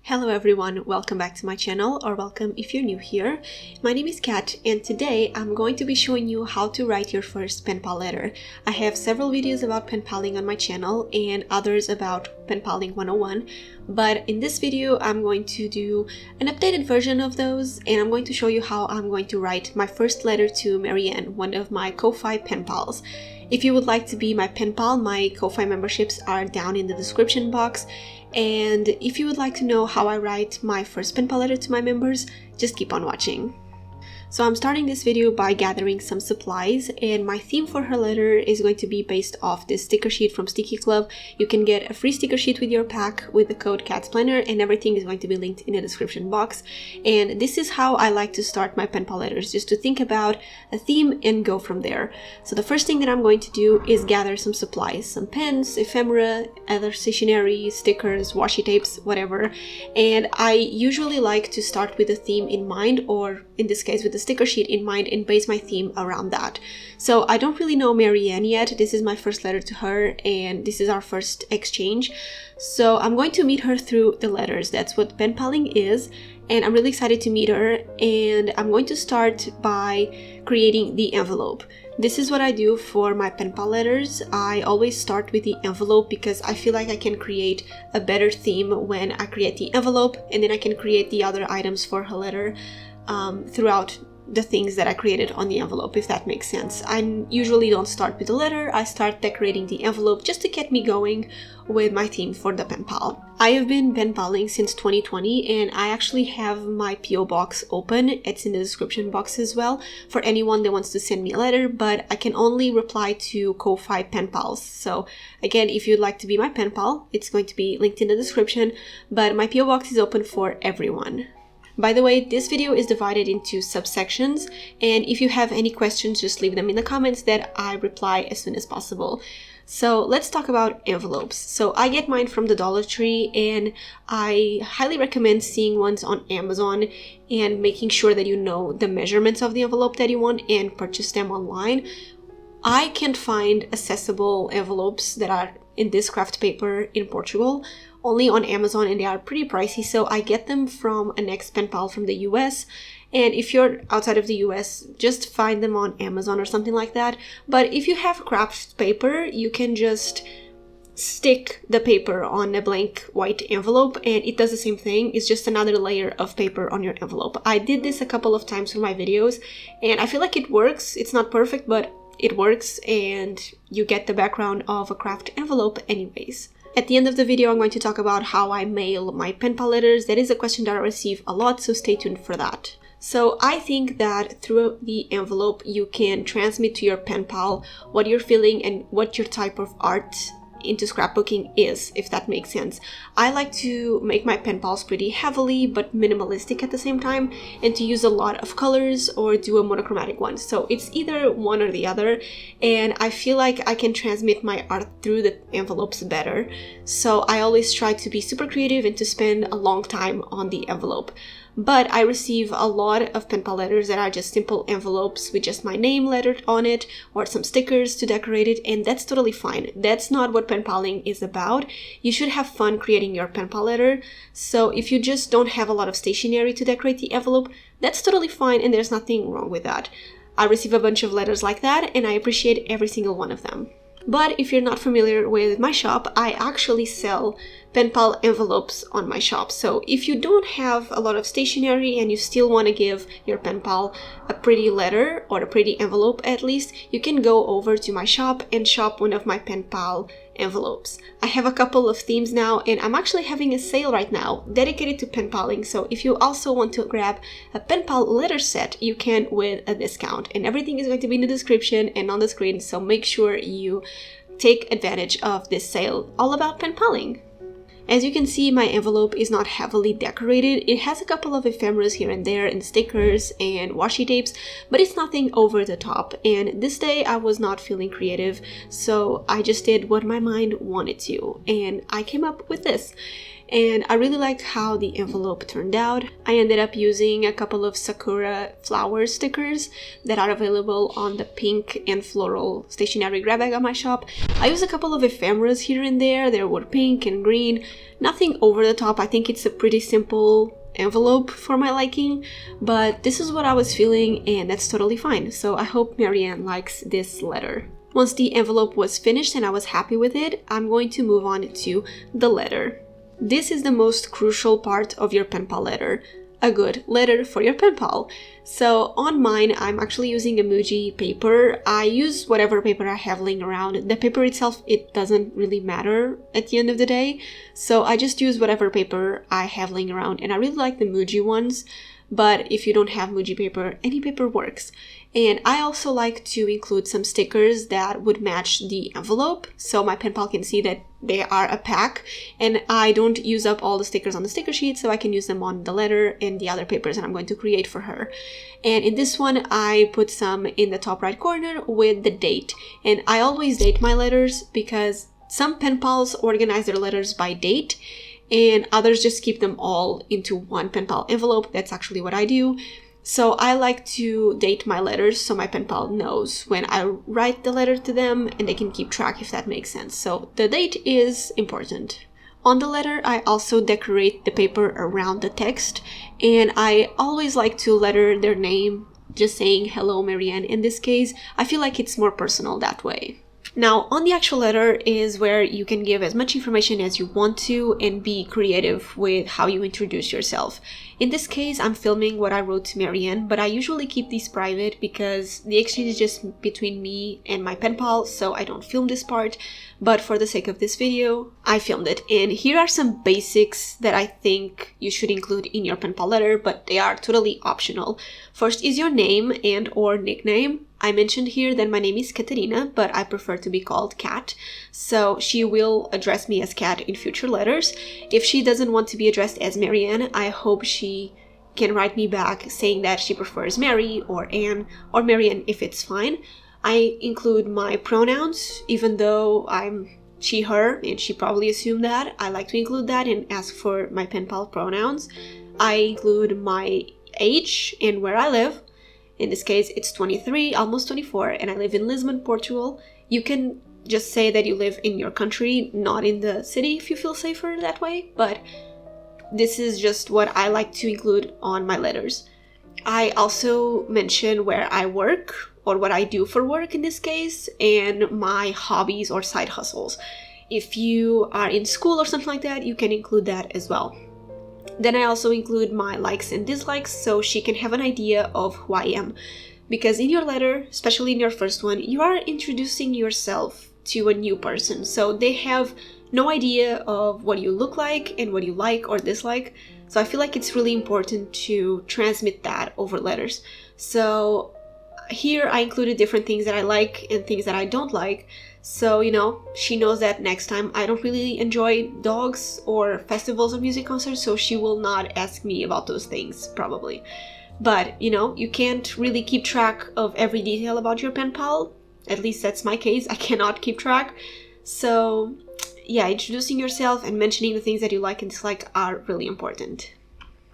Hello everyone, welcome back to my channel, or welcome if you're new here. My name is Kat, and today I'm going to be showing you how to write your first pen pal letter. I have several videos about pen paling on my channel and others about pen paling 101, but in this video I'm going to do an updated version of those, and I'm going to show you how I'm going to write my first letter to Marianne, one of my Ko-Fi pen pals. If you would like to be my pen pal, my Ko-Fi memberships are down in the description box. And if you would like to know how I write my first pen pal letter to my members, just keep on watching. So I'm starting this video by gathering some supplies, and my theme for her letter is going to be based off this sticker sheet from Sticky Club. You can get a free sticker sheet with your pack with the code CATSPlanner, and everything is going to be linked in the description box. And this is how I like to start my pen pal letters, just to think about a theme and go from there. So the first thing that I'm going to do is gather some supplies, some pens, ephemera, other stationery, stickers, washi tapes, whatever. And I usually like to start with a theme in mind, or in this case with the sticker sheet in mind, and base my theme around that. So I don't really know Marianne yet. This is my first letter to her, and this is our first exchange. So I'm going to meet her through the letters. That's what pen paling is, and I'm really excited to meet her. And I'm going to start by creating the envelope. This is what I do for my pen pal letters. I always start with the envelope because I feel like I can create a better theme when I create the envelope, and then I can create the other items for her letter throughout the things that I created on the envelope, if that makes sense. I usually don't start with the letter. I start decorating the envelope just to get me going with my theme for the pen pal. I have been pen paling since 2020, and I actually have my PO box open. It's in the description box as well for anyone that wants to send me a letter, but I can only reply to Ko-Fi pen pals. So again, if you'd like to be my pen pal, it's going to be linked in the description, but my PO box is open for everyone. By the way, this video is divided into subsections, and if you have any questions, just leave them in the comments that I reply as soon as possible. So let's talk about envelopes. So I get mine from the Dollar Tree, and I highly recommend seeing ones on Amazon and making sure that you know the measurements of the envelope that you want and purchase them online. I can't find accessible envelopes that are in this craft paper in Portugal, only on Amazon, and they are pretty pricey, so I get them from an ex-pen pal from the US. And if you're outside of the US, just find them on Amazon or something like that. But if you have craft paper, you can just stick the paper on a blank white envelope, and it does the same thing. It's just another layer of paper on your envelope. I did this a couple of times for my videos, and I feel like it works. It's not perfect, but it works, and you get the background of a craft envelope anyways. At the end of the video, I'm going to talk about how I mail my pen pal letters. That is a question that I receive a lot, so stay tuned for that. So I think that through the envelope, you can transmit to your pen pal what you're feeling and what your type of art into scrapbooking is, if that makes sense. I like to make my pen pals pretty heavily but minimalistic at the same time, and to use a lot of colors or do a monochromatic one. So it's either one or the other, and I feel like I can transmit my art through the envelopes better. So I always try to be super creative and to spend a long time on the envelope. But I receive a lot of pen pal letters that are just simple envelopes with just my name lettered on it, or some stickers to decorate it, and that's totally fine. That's not what pen paling is about. You should have fun creating your pen pal letter. So if you just don't have a lot of stationery to decorate the envelope, that's totally fine, and there's nothing wrong with that. I receive a bunch of letters like that, and I appreciate every single one of them. But if you're not familiar with my shop, I actually sell pen pal envelopes on my shop. So if you don't have a lot of stationery and you still want to give your pen pal a pretty letter, or a pretty envelope at least, you can go over to my shop and shop one of my pen pal envelopes. I have a couple of themes now, and I'm actually having a sale right now dedicated to pen paling. So if you also want to grab a pen pal letter set, you can with a discount, and everything is going to be in the description and on the screen, so make sure you take advantage of this sale all about pen paling. As you can see, my envelope is not heavily decorated. It has a couple of ephemeras here and there, and stickers and washi tapes, but it's nothing over the top. And this day I was not feeling creative, so I just did what my mind wanted to, and I came up with this. and I really like how the envelope turned out. I ended up using a couple of sakura flower stickers that are available on the pink and floral stationery grab bag on my shop. I used a couple of ephemeras here and there. They were pink and green, nothing over the top. I think it's a pretty simple envelope for my liking, but this is what I was feeling, and that's totally fine. So I hope Marianne likes this letter. Once the envelope was finished and I was happy with it, I'm going to move on to the letter. This is the most crucial part of your pen pal letter. A good letter for your pen pal. So on mine, I'm actually using a Muji paper. I use whatever paper I have laying around. The paper itself, it doesn't really matter at the end of the day. So I just use whatever paper I have laying around, and I really like the Muji ones. But if you don't have Muji paper, any paper works. And I also like to include some stickers that would match the envelope, so my pen pal can see that they are a pack, and I don't use up all the stickers on the sticker sheet, so I can use them on the letter and the other papers that I'm going to create for her. And in this one, I put some in the top right corner with the date. And I always date my letters because some pen pals organize their letters by date, and others just keep them all into one pen pal envelope. That's actually what I do. So I like to date my letters so my pen pal knows when I write the letter to them, and they can keep track, if that makes sense. So the date is important. On the letter, I also decorate the paper around the text, and I always like to letter their name, just saying hello Marianne in this case. I feel like it's more personal that way. Now, on the actual letter is where you can give as much information as you want to and be creative with how you introduce yourself. In this case, I'm filming what I wrote to Marianne, but I usually keep these private because the exchange is just between me and my pen pal, so I don't film this part. But for the sake of this video, I filmed it. And here are some basics that I think you should include in your pen pal letter, but they are totally optional. First is your name and or nickname. I mentioned here that my name is Catarina, but I prefer to be called Cat, so she will address me as Cat in future letters. If she doesn't want to be addressed as Marianne, I hope she can write me back saying that she prefers Mary or Anne or Marianne if it's fine. I include my pronouns, even though I'm she, her, and she probably assumed that. I like to include that and ask for my pen pal pronouns. I include my age and where I live. In this case, it's 23, almost 24, and I live in Lisbon, Portugal. You can just say that you live in your country, not in the city, if you feel safer that way, but this is just what I like to include on my letters. I also mention where I work, or what I do for work in this case, and my hobbies or side hustles. If you are in school or something like that, you can include that as well. Then I also include my likes and dislikes so she can have an idea of who I am. Because in your letter, especially in your first one, you are introducing yourself to a new person. So they have no idea of what you look like and what you like or dislike. So I feel like it's really important to transmit that over letters. So here I included different things that I like and things that I don't like. So, you know, she knows that next time I don't really enjoy dogs or festivals or music concerts, so she will not ask me about those things, probably. But, you know, you can't really keep track of every detail about your pen pal. At least that's my case. I cannot keep track. So, yeah, introducing yourself and mentioning the things that you like and dislike are really important.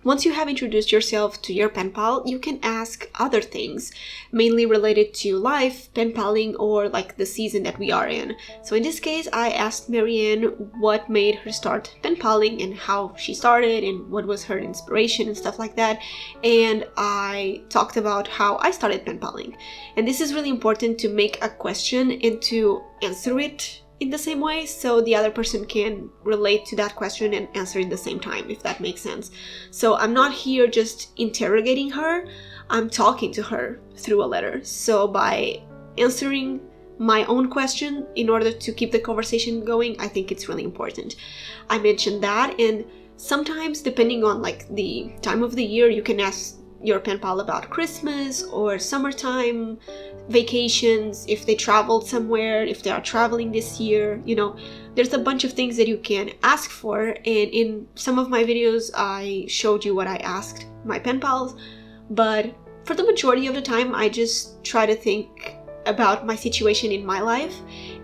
Once you have introduced yourself to your pen pal, you can ask other things, mainly related to life, pen paling, or like the season that we are in. So in this case, I asked Marianne what made her start pen paling and how she started and what was her inspiration and stuff like that. And I talked about how I started pen paling. And this is really important to make a question and to answer it in the same way, so the other person can relate to that question and answer in the same time, if that makes sense. So I'm not here just interrogating her, I'm talking to her through a letter. So by answering my own question in order to keep the conversation going, I think it's really important. I mentioned that, and sometimes depending on like the time of the year, you can ask your pen pal about Christmas or summertime, vacations, if they traveled somewhere, if they are traveling this year, you know, there's a bunch of things that you can ask for. And in some of my videos, I showed you what I asked my pen pals, but for the majority of the time, I just try to think about my situation in my life,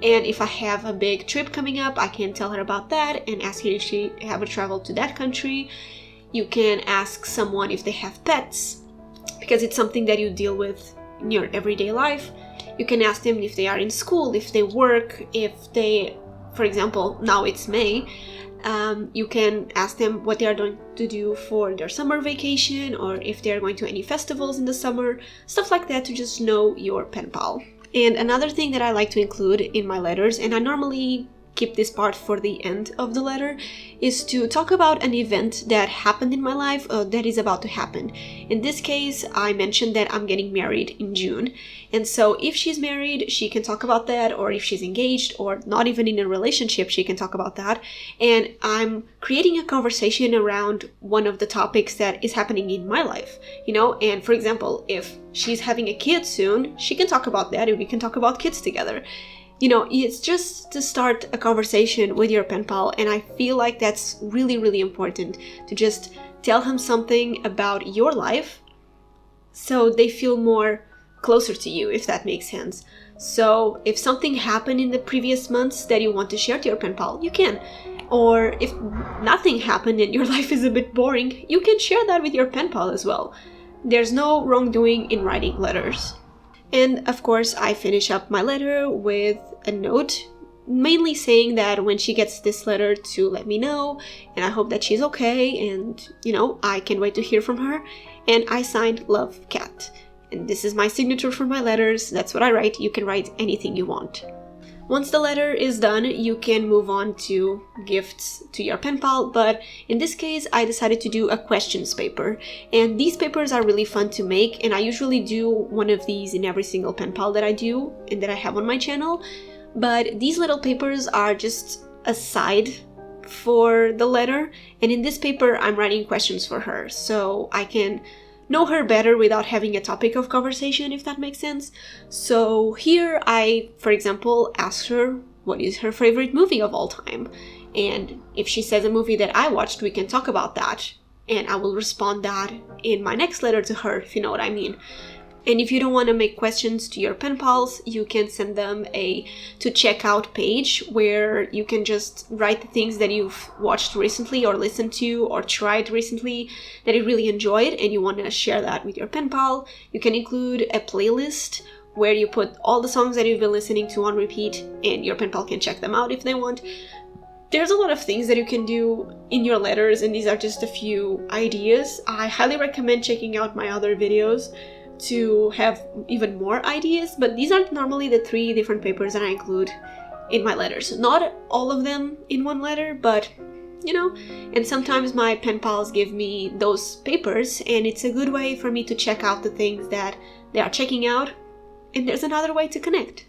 and if I have a big trip coming up, I can tell her about that and ask her if she ever traveled to that country. You can ask someone if they have pets, because it's something that you deal with in your everyday life. You can ask them if they are in school, if they work, if they, for example, now it's May, you can ask them what they are going to do for their summer vacation, or if they are going to any festivals in the summer, stuff like that, to just know your pen pal. And another thing that I like to include in my letters, and I normally keep this part for the end of the letter, is to talk about an event that happened in my life that is about to happen. In this case, I mentioned that I'm getting married in June, and so if she's married, she can talk about that, or if she's engaged or not even in a relationship, she can talk about that. And I'm creating a conversation around one of the topics that is happening in my life, you know. And for example, if she's having a kid soon, she can talk about that, and we can talk about kids together. You know, it's just to start a conversation with your pen pal, and I feel like that's really, really important, to just tell him something about your life so they feel more closer to you, if that makes sense. So if something happened in the previous months that you want to share to your pen pal, you can. Or if nothing happened and your life is a bit boring, you can share that with your pen pal as well. There's no wrongdoing in writing letters. And of course, I finish up my letter with a note, mainly saying that when she gets this letter to let me know, and I hope that she's okay, and you know, I can't wait to hear from her. And I signed Love, Cat. And this is my signature for my letters. That's what I write. You can write anything you want. Once the letter is done, you can move on to gifts to your pen pal, but in this case I decided to do a questions paper, and these papers are really fun to make, and I usually do one of these in every single pen pal that I do and that I have on my channel. But these little papers are just a side for the letter, and in this paper I'm writing questions for her so I can know her better without having a topic of conversation, if that makes sense. So here I, for example, asked her what is her favorite movie of all time. And if she says a movie that I watched, we can talk about that. And I will respond that in my next letter to her, if you know what I mean. And if you don't want to make questions to your pen pals, you can send them a to check out page where you can just write the things that you've watched recently or listened to or tried recently that you really enjoyed and you want to share that with your pen pal. You can include a playlist where you put all the songs that you've been listening to on repeat, and your pen pal can check them out if they want. There's a lot of things that you can do in your letters, and these are just a few ideas. I highly recommend checking out my other videos to have even more ideas, but these are normally the 3 different papers that I include in my letters. Not all of them in one letter, but you know, and sometimes my pen pals give me those papers, and it's a good way for me to check out the things that they are checking out, and there's another way to connect.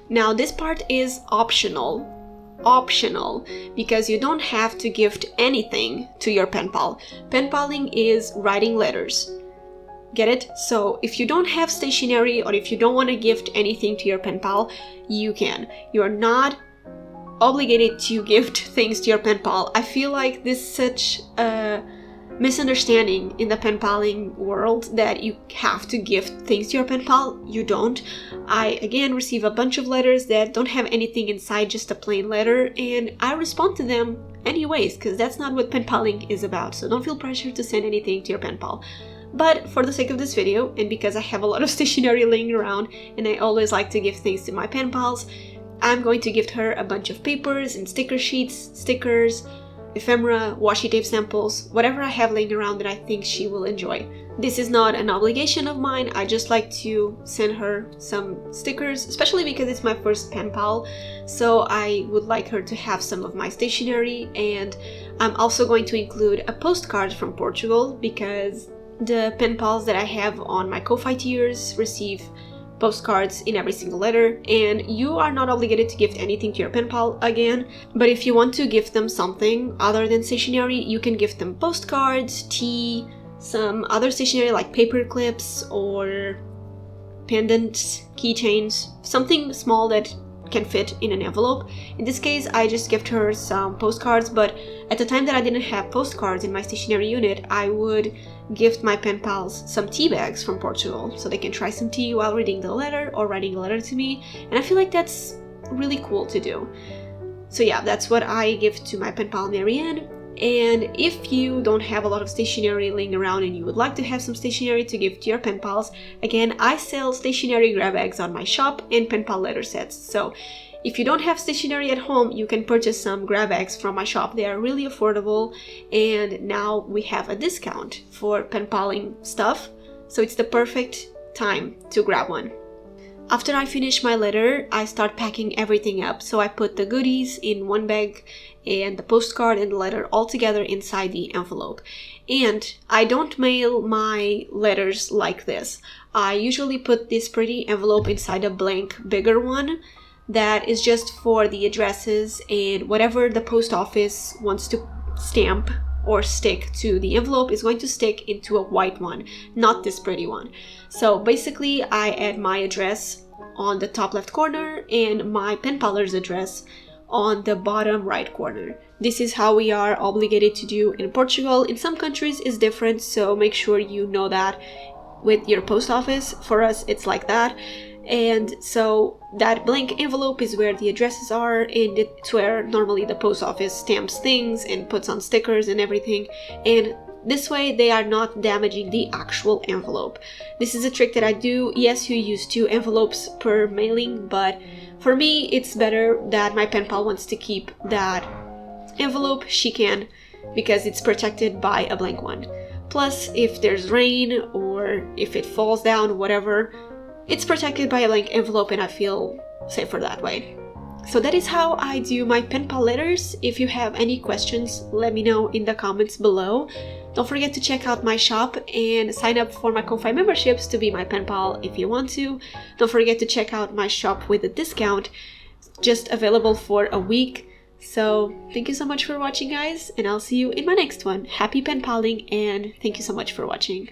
Now this part is optional, because you don't have to gift anything to your pen pal. Pen paling is writing letters. Get it? So if you don't have stationery, or if you don't want to gift anything to your pen pal, you can. You are not obligated to gift things to your pen pal. I feel like this is such a misunderstanding in the pen paling world that you have to gift things to your pen pal. You don't. I again receive a bunch of letters that don't have anything inside, just a plain letter, and I respond to them anyways, because that's not what pen paling is about. So don't feel pressured to send anything to your pen pal. But for the sake of this video, and because I have a lot of stationery laying around and I always like to give things to my pen pals, I'm going to gift her a bunch of papers and sticker sheets, stickers, ephemera, washi tape samples, whatever I have laying around that I think she will enjoy. This is not an obligation of mine, I just like to send her some stickers, especially because it's my first pen pal, so I would like her to have some of my stationery. And I'm also going to include a postcard from Portugal, because the pen pals that I have on my Ko-Fi tiers receive postcards in every single letter, and you are not obligated to gift anything to your pen pal again, but if you want to gift them something other than stationery, you can gift them postcards, tea, some other stationery like paper clips or pendants, keychains, something small that can fit in an envelope. In this case, I just gift her some postcards, but at the time that I didn't have postcards in my stationery unit, I would gift my pen pals some tea bags from Portugal so they can try some tea while reading the letter or writing a letter to me, and I feel like that's really cool to do. So yeah, that's what I give to my pen pal Marianne. And if you don't have a lot of stationery laying around and you would like to have some stationery to give to your pen pals, again, I sell stationery grab bags on my shop and pen pal letter sets. So if you don't have stationery at home, you can purchase some grab bags from my shop. They are really affordable, and now we have a discount for pen paling stuff, so it's the perfect time to grab one. After I finish my letter, I start packing everything up. So I put the goodies in one bag and the postcard and the letter all together inside the envelope. And I don't mail my letters like this. I usually put this pretty envelope inside a blank, bigger one that is just for the addresses and whatever the post office wants to stamp or stick to the envelope is going to stick into a white one, not this pretty one. So basically I add my address on the top left corner and my pen paler's address on the bottom right corner. This is how we are obligated to do in Portugal. In some countries it's different, so make sure you know that with your post office. For us it's like that. And so that blank envelope is where the addresses are, and it's where normally the post office stamps things and puts on stickers and everything. And this way they are not damaging the actual envelope. This is a trick that I do. Yes, you use 2 envelopes per mailing, but for me it's better that my pen pal wants to keep that envelope. She can, because it's protected by a blank one. Plus, if there's rain or if it falls down, whatever, it's protected by a blank envelope and I feel safer that way. So that is how I do my pen pal letters. If you have any questions, let me know in the comments below. Don't forget to check out my shop and sign up for my Ko-Fi memberships to be my pen pal if you want to. Don't forget to check out my shop with a discount, just available for a week. So thank you so much for watching, guys, and I'll see you in my next one. Happy pen paling, and thank you so much for watching.